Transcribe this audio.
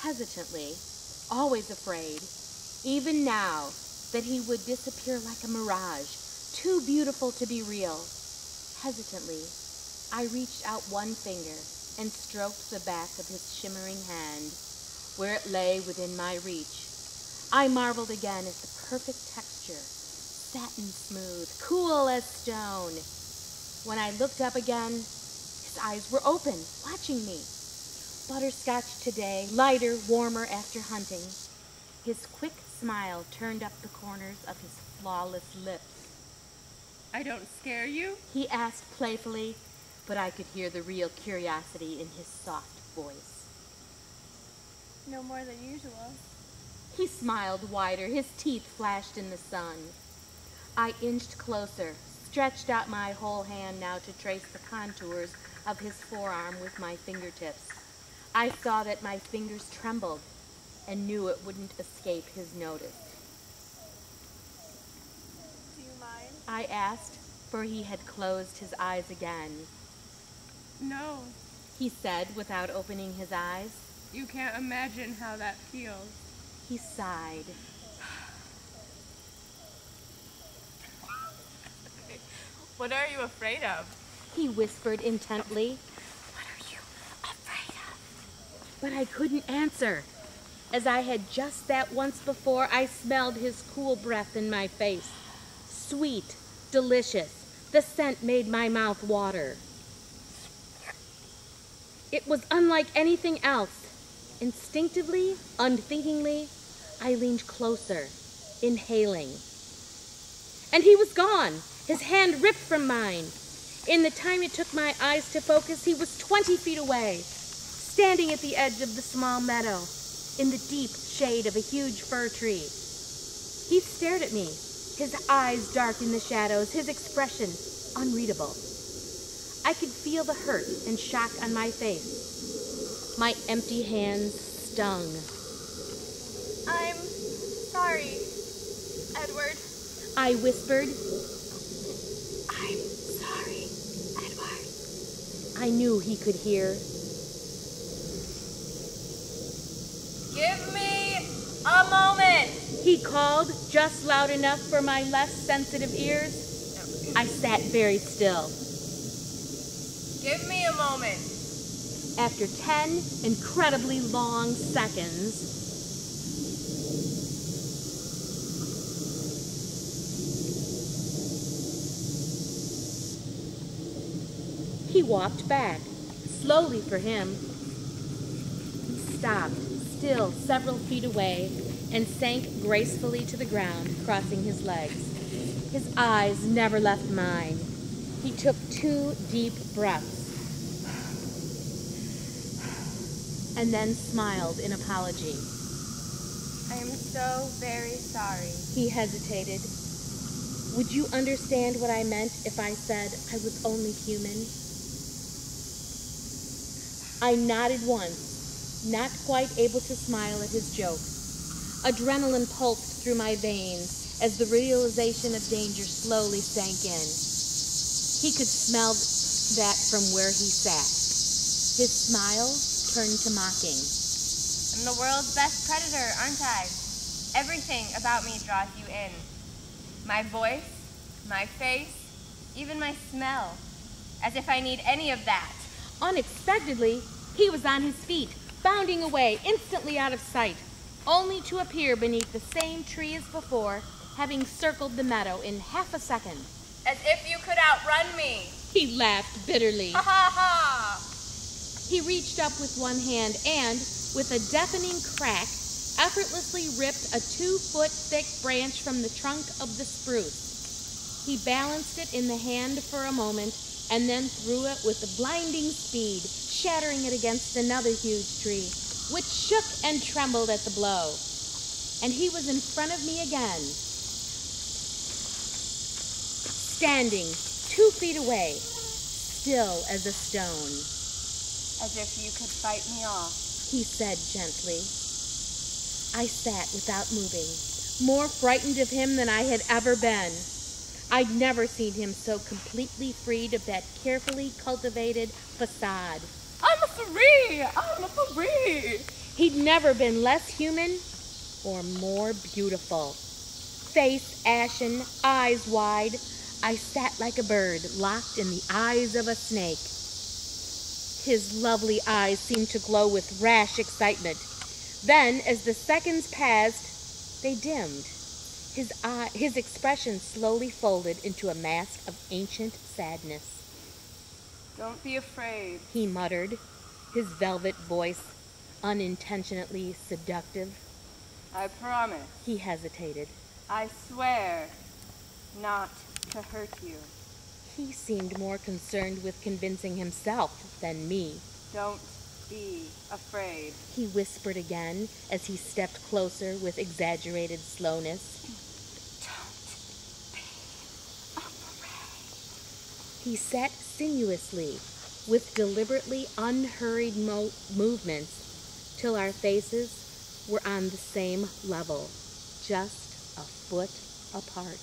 hesitantly, always afraid, even now, that he would disappear like a mirage, too beautiful to be real. Hesitantly, I reached out one finger and stroked the back of his shimmering hand, where it lay within my reach. I marveled again at the perfect texture, satin smooth, cool as stone. When I looked up again, his eyes were open, watching me. Butterscotch today, lighter, warmer after hunting. His quick smile turned up the corners of his flawless lips. I don't scare you? He asked playfully, but I could hear the real curiosity in his soft voice. No more than usual. He smiled wider, his teeth flashed in the sun. I inched closer, stretched out my whole hand now to trace the contours of his forearm with my fingertips. I saw that my fingers trembled and knew it wouldn't escape his notice. Do you mind? I asked, for he had closed his eyes again. No. He said without opening his eyes. You can't imagine how that feels. He sighed. What are you afraid of? He whispered intently. What are you afraid of? But I couldn't answer. As I had just that once before, I smelled his cool breath in my face. Sweet, delicious. The scent made my mouth water. It was unlike anything else. Instinctively, unthinkingly, I leaned closer, inhaling. And he was gone, his hand ripped from mine. In the time it took my eyes to focus, he was 20 feet away, standing at the edge of the small meadow, in the deep shade of a huge fir tree. He stared at me, his eyes dark in the shadows, his expression unreadable. I could feel the hurt and shock on my face. My empty hands stung. I'm sorry, Edward. I whispered. I'm sorry, Edward. I knew he could hear. Give me a moment! He called just loud enough for my less sensitive ears. I sat very still. Give me a moment. After 10 incredibly long seconds, he walked back, slowly for him. He stopped, still several feet away, and sank gracefully to the ground, crossing his legs. His eyes never left mine. He took 2 deep breaths, and then smiled in apology. I am so very sorry. He hesitated. Would you understand what I meant if I said I was only human? I nodded once, not quite able to smile at his joke. Adrenaline pulsed through my veins as the realization of danger slowly sank in. He could smell that from where he sat. His smile turned to mocking. I'm the world's best predator, aren't I? Everything about me draws you in. My voice, my face, even my smell. As if I need any of that. Unexpectedly, he was on his feet, bounding away, instantly out of sight, only to appear beneath the same tree as before, having circled the meadow in half a second. As if you could outrun me. He laughed bitterly. Ha ha ha! He reached up with one hand and, with a deafening crack, effortlessly ripped a 2-foot thick branch from the trunk of the spruce. He balanced it in the hand for a moment and then threw it with a blinding speed, shattering it against another huge tree, which shook and trembled at the blow. And he was in front of me again, standing 2 feet away, still as a stone. As if you could fight me off. He said gently. I sat without moving, more frightened of him than I had ever been. I'd never seen him so completely freed of that carefully cultivated facade. I'm free! I'm free! He'd never been less human or more beautiful. Face ashen, eyes wide, I sat like a bird locked in the eyes of a snake. His lovely eyes seemed to glow with rash excitement. Then, as the seconds passed, they dimmed. His expression slowly folded into a mask of ancient sadness. Don't be afraid. He muttered, his velvet voice unintentionally seductive. I promise. He hesitated. I swear not to hurt you. He seemed more concerned with convincing himself than me. Don't be afraid. He whispered again as he stepped closer with exaggerated slowness. He sat sinuously, with deliberately unhurried movements, till our faces were on the same level, just a foot apart.